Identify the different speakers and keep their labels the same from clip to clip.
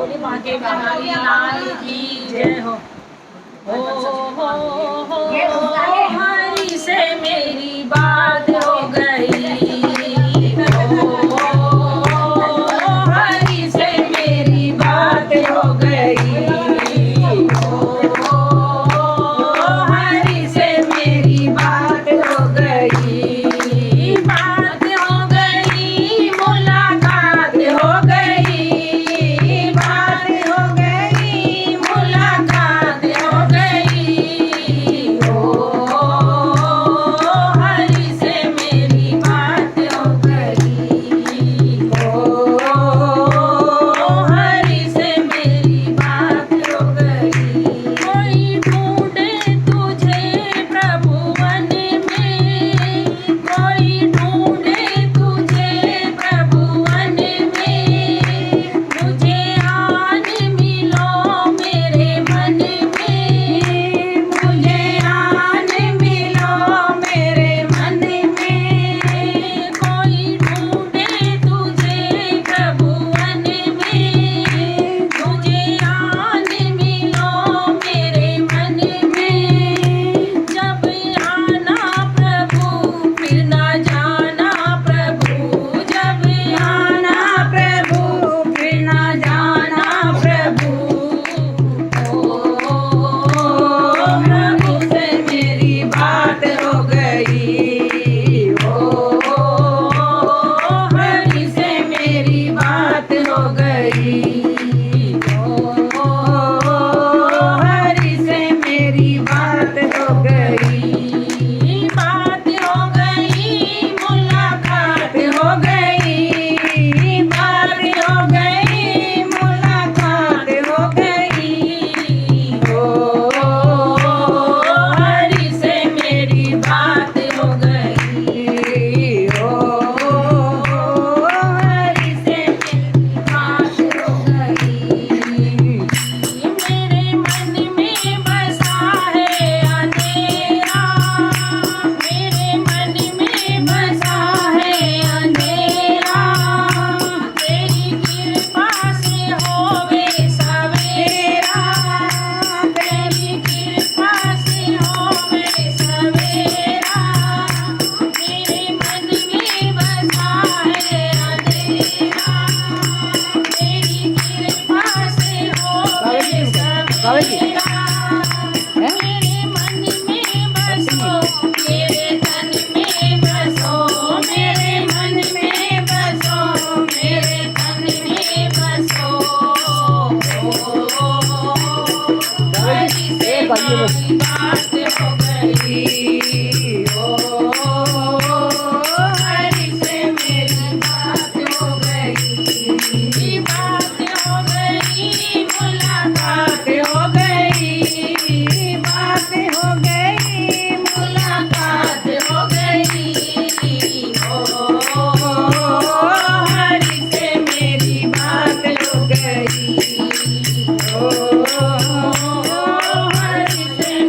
Speaker 1: के बिहारी लाल की जय हो। हरि से मेरी बात हो गई, हरि से मेरी बात हो गई, हरि से मेरी बात हो गई, बात हो गई, मुलाकात हो गई, बात हो गई, मुलाकात हो गई, हरि से मेरी बात हो गई, हरि से मेरी बात हो गई। कोई ढूंढे तुझे प्रभु वन में, कोई ढूंढे तुझे प्रभु वन में, मुझे आन मिलो मेरे मन में, मुझे आन मिलो मेरे मन में, कोई ढूंढे तुझे प्रभु वन में, मुझे आन मिलो मेरे मन में, जब आना प्रभु फिर ना जाना प्रभु, जब आना प्रभु फिर ना जाना प्रभु, प्रभु से मेरी बात हो गई, हरि से मेरी बात हो गई, हरि से मेरी बात हो गई, बात हो गई, मुलाकात हो गई, बात हो गई, मुलाकात हो गई, हरि से मेरी बात हो गई, हरि से मेरी बात हो गई। मेरे मन में बसा है अंधेरा, मेरे मन में बसा है अंधेरा, तेरी कृपा से होवे सवेरा, तेरी कृपा से होवे सवेरा, मेरे मन में बसा है अंधेरा, तेरी कृपा से होवे सवेरा, मेरे मन में बसो, मेरे तन में बसो, मेरे मन में बसो, मेरे तन में बसो, हरि से मेरी बात हो गई, हरि से मेरी बात हो गई, बात हो गई, मुलाकात हो गई, बात हो गई, मुलाकात हो गई, हरि से मेरी बात हो गई, हरि से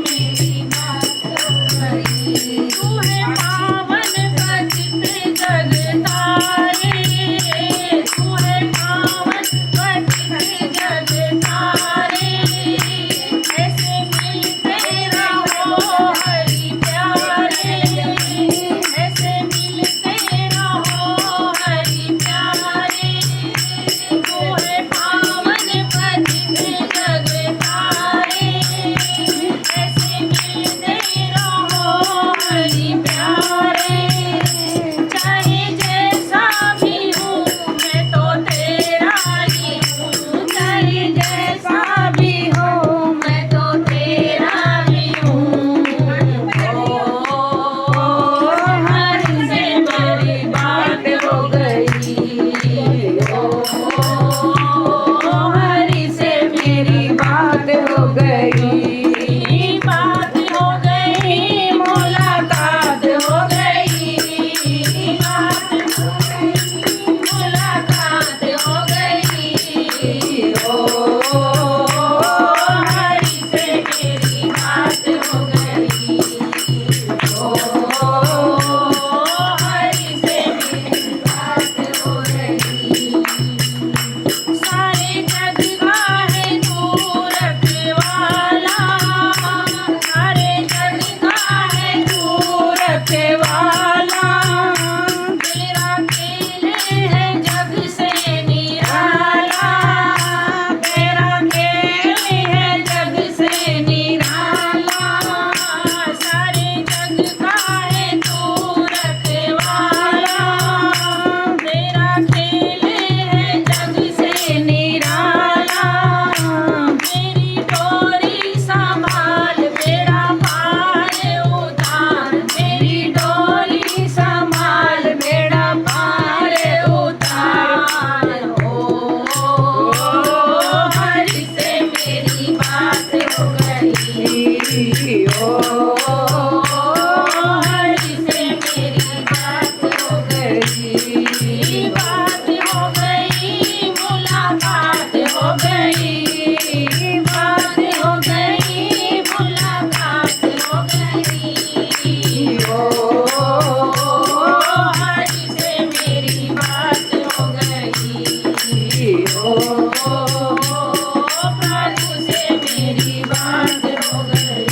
Speaker 1: प्रभु से मेरी बात हो गई,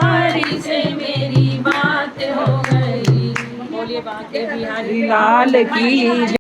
Speaker 1: हरि से मेरी बात हो गई। बोलिए बांके बिहारी लाल की।